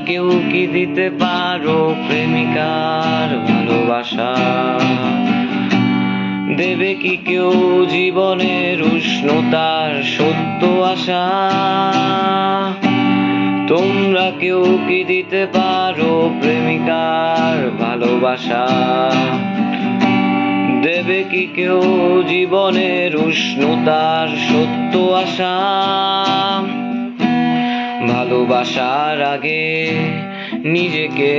কেউ কি দিতে পারো প্রেমিকার ভালোবাসা? দেবে কি কেউ জীবনের উষ্ণতার সত্য আশা? তোমরা কেউ কি দিতে পারো প্রেমিকার ভালোবাসা? দেবে কি কেউ জীবনের উষ্ণতার সত্য আশা? ভালোবাসার আগে নিজেকে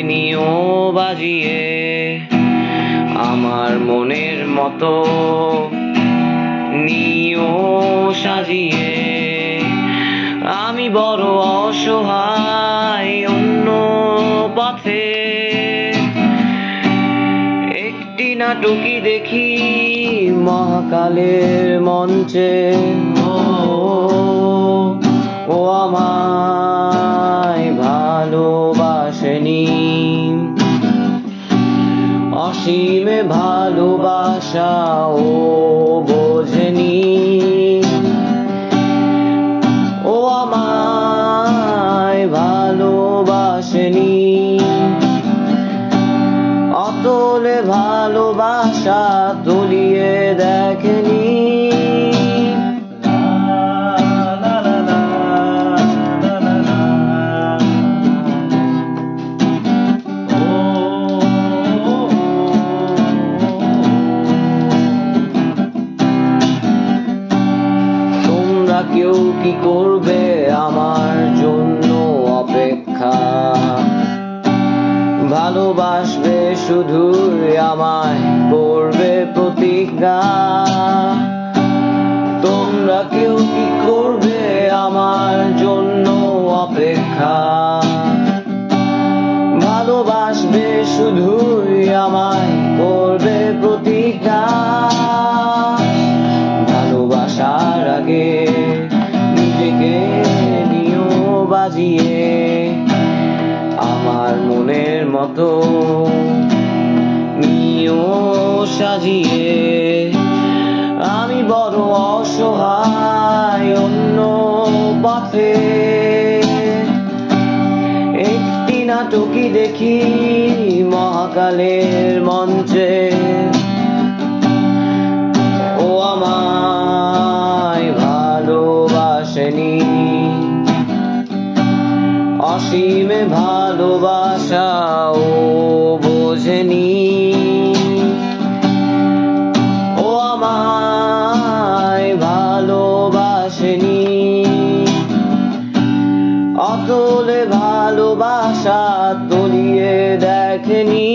নিও বাজিয়ে, আমার মনের মতো নিও সাজিয়ে। আমি বড় অসহায় অন্য পথে, একটি নাটকই দেখি মহাকালের মঞ্চে। ও আমায় ভালোবাসেনি, অসীমে ভালোবাসা ও বোঝেনি। ও আমায় ভালোবাসেনি, অতলে ভালোবাসা তলিয়ে দেখেনি। কেউ কি করবে আমার জন্য অপেক্ষা? ভালোবাসবে শুধু আমায় করবে প্রতিজ্ঞা। তোমরা কেউ কি করবে আমার জন্য অপেক্ষা? ভালোবাসবে শুধু আমায় করবে প্রতিজ্ঞা। ভালোবাসার আগে নিজেকে নিও বাজিয়ে, আমার মনের মতো নিও সাজিয়ে। আমি বড় অসহায় অন্য পথে, একটি নাটকই দেখি মহাকালের মঞ্চে। ও আমায় ভালোবাসেনি, অসীমে ভালোবাসা ও বোঝেনি। ও আমায় ভালোবাসেনি, অতলে ভালোবাসা তলিয়ে দেখেনি।